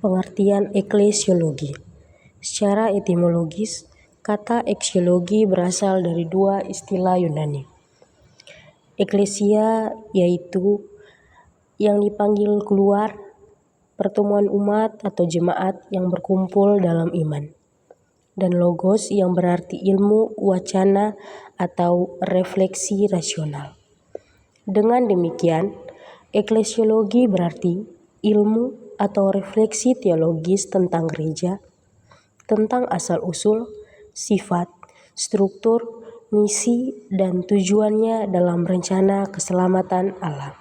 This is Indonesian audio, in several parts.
Pengertian eklesiologi. Secara etimologis, kata eklesiologi berasal dari dua istilah Yunani. Eklesia yaitu yang dipanggil keluar, pertemuan umat atau jemaat yang berkumpul dalam iman. Dan logos yang berarti ilmu, wacana, atau refleksi rasional. Dengan demikian, eklesiologi berarti ilmu atau refleksi teologis tentang gereja, tentang asal-usul, sifat, struktur, misi, dan tujuannya dalam rencana keselamatan Allah.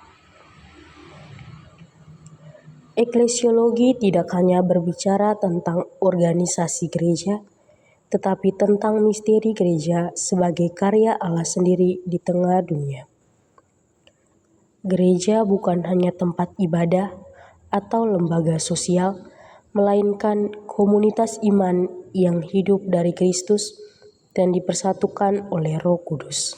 Eklesiologi tidak hanya berbicara tentang organisasi gereja, tetapi tentang misteri gereja sebagai karya Allah sendiri di tengah dunia. Gereja bukan hanya tempat ibadah atau lembaga sosial, melainkan komunitas iman yang hidup dari Kristus dan dipersatukan oleh Roh Kudus.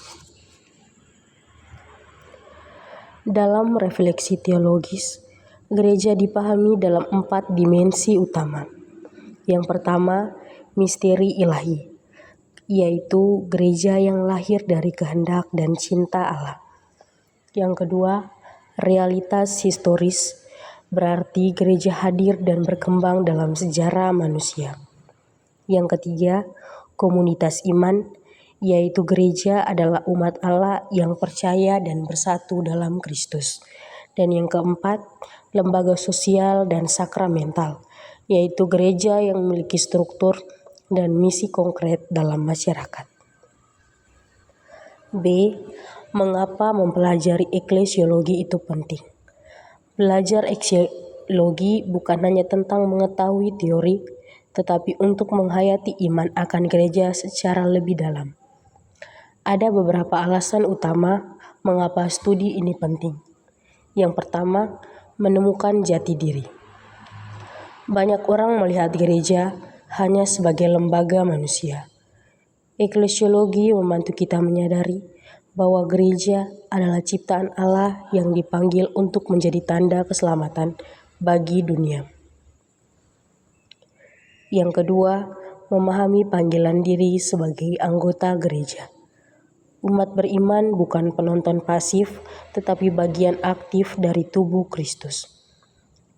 Dalam refleksi teologis, gereja dipahami dalam 4 dimensi utama. Yang pertama, misteri ilahi, yaitu gereja yang lahir dari kehendak dan cinta Allah. Yang kedua, realitas historis, berarti gereja hadir dan berkembang dalam sejarah manusia. Yang ketiga, komunitas iman, yaitu gereja adalah umat Allah yang percaya dan bersatu dalam Kristus. Dan yang keempat, lembaga sosial dan sakramental, yaitu gereja yang memiliki struktur dan misi konkret dalam masyarakat. B. Mengapa mempelajari eklesiologi itu penting? Belajar eklesiologi bukan hanya tentang mengetahui teori, tetapi untuk menghayati iman akan gereja secara lebih dalam. Ada beberapa alasan utama mengapa studi ini penting. Yang pertama, menemukan jati diri. Banyak orang melihat gereja hanya sebagai lembaga manusia. Eklesiologi membantu kita menyadari bahwa gereja adalah ciptaan Allah yang dipanggil untuk menjadi tanda keselamatan bagi dunia. Yang kedua, memahami panggilan diri sebagai anggota gereja. Umat beriman bukan penonton pasif, tetapi bagian aktif dari tubuh Kristus.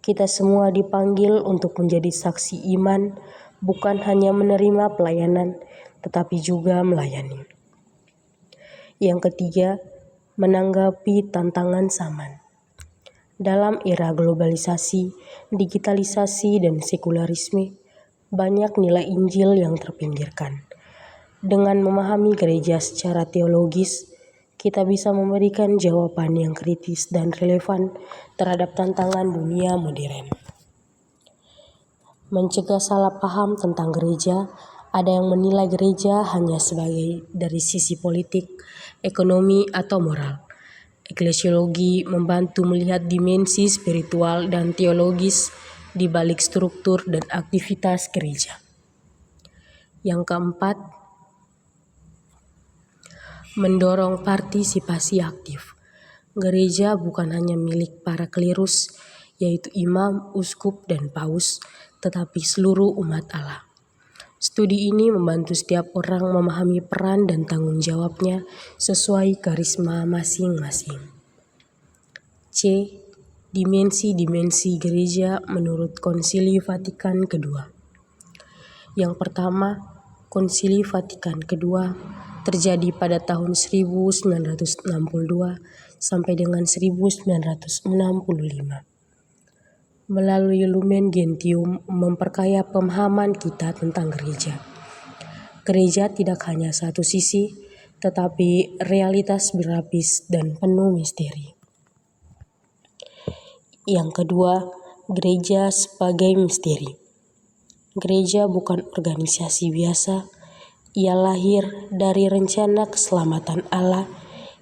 Kita semua dipanggil untuk menjadi saksi iman, bukan hanya menerima pelayanan, tetapi juga melayani. Yang ketiga, menanggapi tantangan zaman. Dalam era globalisasi, digitalisasi, dan sekularisme, banyak nilai Injil yang terpinggirkan. Dengan memahami gereja secara teologis, kita bisa memberikan jawaban yang kritis dan relevan terhadap tantangan dunia modern. Mencegah salah paham tentang gereja. Ada yang menilai gereja hanya sebagai dari sisi politik, ekonomi, atau moral. Eklesiologi membantu melihat dimensi spiritual dan teologis di balik struktur dan aktivitas gereja. Yang keempat, mendorong partisipasi aktif. Gereja bukan hanya milik para klirus, yaitu imam, uskup, dan paus, tetapi seluruh umat Allah. Studi ini membantu setiap orang memahami peran dan tanggung jawabnya sesuai karisma masing-masing. C. Dimensi-dimensi gereja menurut Konsili Vatikan II. Yang pertama, Konsili Vatikan II terjadi pada tahun 1962 sampai dengan 1965. Melalui Lumen Gentium memperkaya pemahaman kita tentang gereja. Gereja tidak hanya satu sisi, tetapi realitas berlapis dan penuh misteri. Yang kedua, gereja sebagai misteri. Gereja bukan organisasi biasa, ia lahir dari rencana keselamatan Allah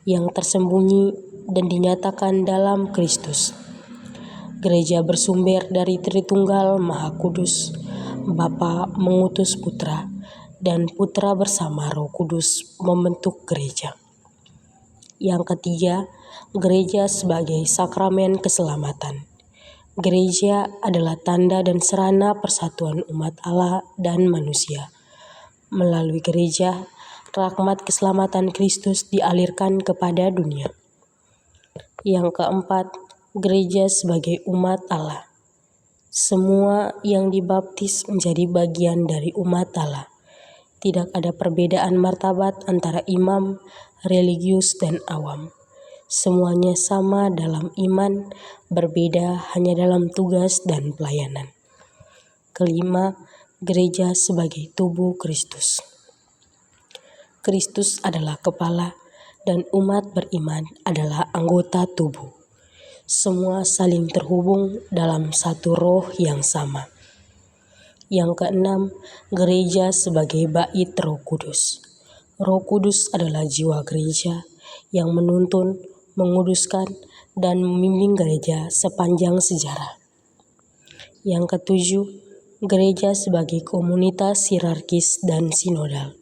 yang tersembunyi dan dinyatakan dalam Kristus. Gereja bersumber dari Tritunggal Maha Kudus, Bapa mengutus Putra, dan Putra bersama Roh Kudus membentuk gereja. Yang ketiga, gereja sebagai sakramen keselamatan. Gereja adalah tanda dan sarana persatuan umat Allah dan manusia. Melalui gereja, rahmat keselamatan Kristus dialirkan kepada dunia. Yang keempat, gereja sebagai umat Allah. Semua yang dibaptis menjadi bagian dari umat Allah. Tidak ada perbedaan martabat antara imam, religius, dan awam. Semuanya sama dalam iman, berbeda hanya dalam tugas dan pelayanan. Kelima, gereja sebagai tubuh Kristus. Kristus adalah kepala dan umat beriman adalah anggota tubuh. Semua saling terhubung dalam satu roh yang sama. Yang keenam, gereja sebagai bait Roh Kudus. Roh Kudus adalah jiwa gereja yang menuntun, menguduskan, dan membimbing gereja sepanjang sejarah. Yang ketujuh, gereja sebagai komunitas hierarkis dan sinodal.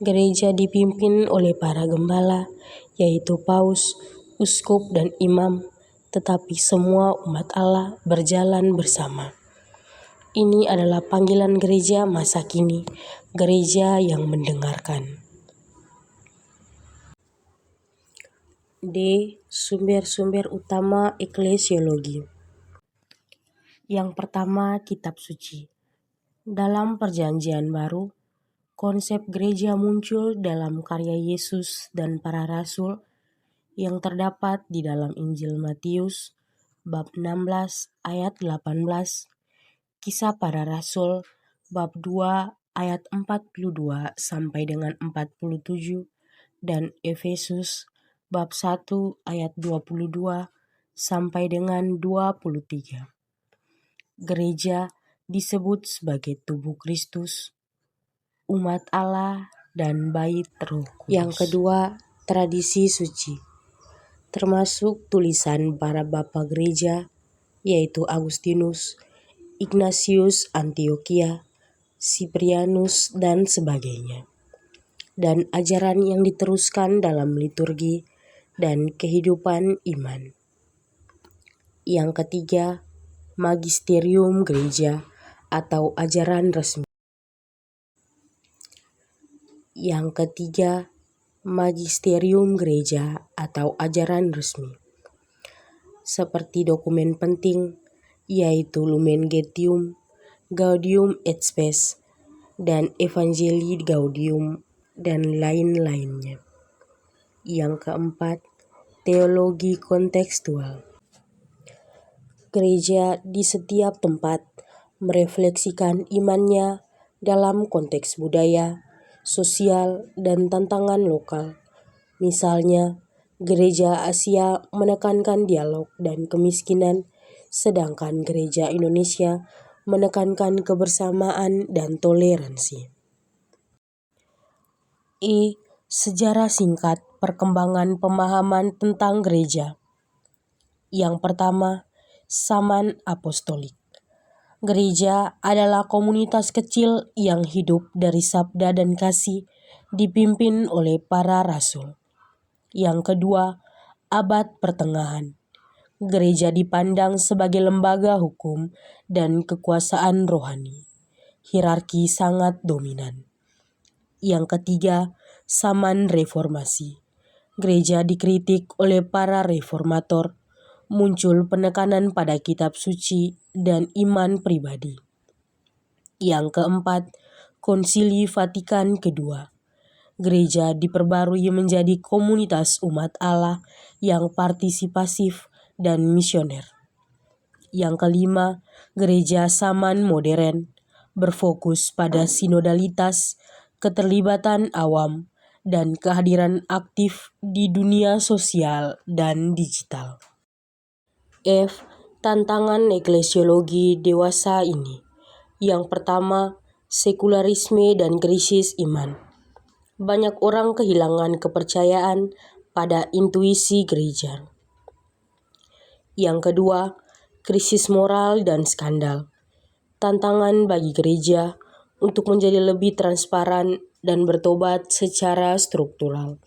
Gereja dipimpin oleh para gembala, yaitu paus, uskup, dan imam, tetapi semua umat Allah berjalan bersama. Ini adalah panggilan gereja masa kini, gereja yang mendengarkan. D. Sumber-sumber utama eklesiologi. Yang pertama, kitab suci. Dalam Perjanjian Baru, konsep gereja muncul dalam karya Yesus dan para rasul yang terdapat di dalam Injil Matius bab 16 ayat 18, Kisah Para Rasul bab 2 ayat 42 sampai dengan 47, dan Efesus bab 1 ayat 22 sampai dengan 23. Gereja disebut sebagai tubuh Kristus, umat Allah, dan bait Roh Kudus. Yang kedua, tradisi suci, termasuk tulisan para bapa gereja, yaitu Agustinus, Ignatius Antioquia, Cyprianus, dan sebagainya, dan ajaran yang diteruskan dalam liturgi dan kehidupan iman. Yang ketiga, magisterium gereja atau ajaran resmi. Yang ketiga, magisterium gereja atau ajaran resmi. Seperti dokumen penting, yaitu Lumen Gentium, Gaudium et Spes, dan Evangelii Gaudium, dan lain-lainnya. Yang keempat, teologi kontekstual. Gereja di setiap tempat merefleksikan imannya dalam konteks budaya, sosial, dan tantangan lokal. Misalnya, gereja Asia menekankan dialog dan kemiskinan, sedangkan gereja Indonesia menekankan kebersamaan dan toleransi. Sejarah singkat perkembangan pemahaman tentang gereja. Yang pertama, Zaman Apostolik. Gereja adalah komunitas kecil yang hidup dari sabda dan kasih, dipimpin oleh para rasul. Yang kedua, Abad Pertengahan. Gereja dipandang sebagai lembaga hukum dan kekuasaan rohani. Hierarki sangat dominan. Yang ketiga, Zaman Reformasi. Gereja dikritik oleh para reformator, muncul penekanan pada kitab suci dan iman pribadi. Yang keempat, Konsili Vatikan II. Gereja diperbarui menjadi komunitas umat Allah yang partisipasif dan misioner. Yang kelima, gereja zaman modern, berfokus pada sinodalitas, keterlibatan awam, dan kehadiran aktif di dunia sosial dan digital. Tantangan eklesiologi dewasa ini. Yang pertama, sekularisme dan krisis iman. Banyak orang kehilangan kepercayaan pada intuisi gereja. Yang kedua, krisis moral dan skandal. Tantangan bagi gereja untuk menjadi lebih transparan dan bertobat secara struktural.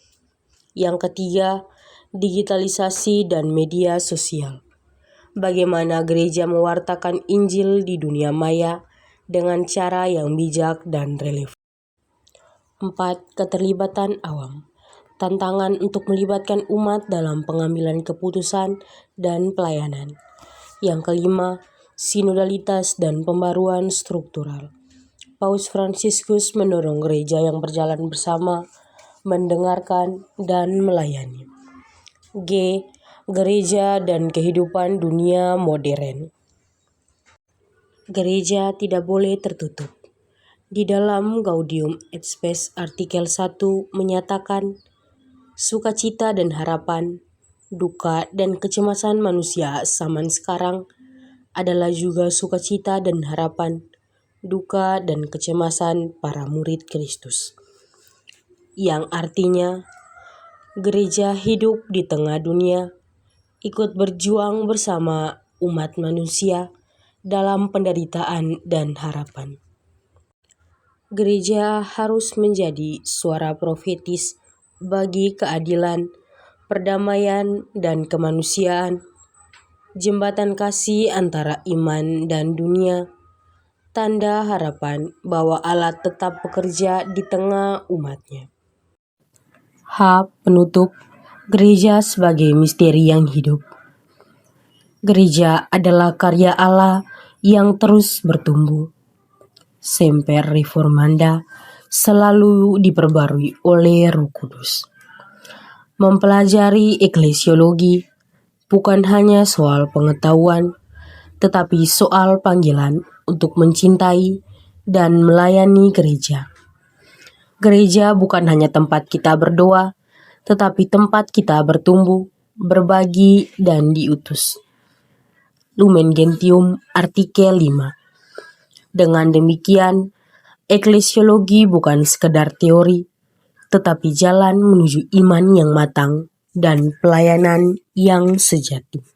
Yang ketiga, digitalisasi dan media sosial. bagaimana gereja mewartakan Injil di dunia maya dengan cara yang bijak dan relevan. 4. Keterlibatan awam. Tantangan untuk melibatkan umat dalam pengambilan keputusan dan pelayanan. Yang kelima, sinodalitas dan pembaruan struktural. Paus Fransiskus mendorong gereja yang berjalan bersama, mendengarkan, dan melayani. G. Gereja dan kehidupan dunia modern. Gereja tidak boleh tertutup. Di dalam Gaudium et Spes artikel 1 menyatakan, sukacita dan harapan, duka dan kecemasan manusia zaman sekarang adalah juga sukacita dan harapan, duka dan kecemasan para murid Kristus. Yang artinya, gereja hidup di tengah dunia, ikut berjuang bersama umat manusia dalam penderitaan dan harapan. Gereja harus menjadi suara profetis bagi keadilan, perdamaian, dan kemanusiaan, jembatan kasih antara iman dan dunia, tanda harapan bahwa Allah tetap bekerja di tengah umatnya. H. Penutup. Gereja sebagai misteri yang hidup. Gereja adalah karya Allah yang terus bertumbuh. Semper Reformanda, selalu diperbarui oleh Roh Kudus. Mempelajari eklesiologi bukan hanya soal pengetahuan, tetapi soal panggilan untuk mencintai dan melayani gereja. Gereja bukan hanya tempat kita berdoa, tetapi tempat kita bertumbuh, berbagi, dan diutus. Lumen Gentium artikel 5. Dengan demikian, eklesiologi bukan sekedar teori, tetapi jalan menuju iman yang matang dan pelayanan yang sejati.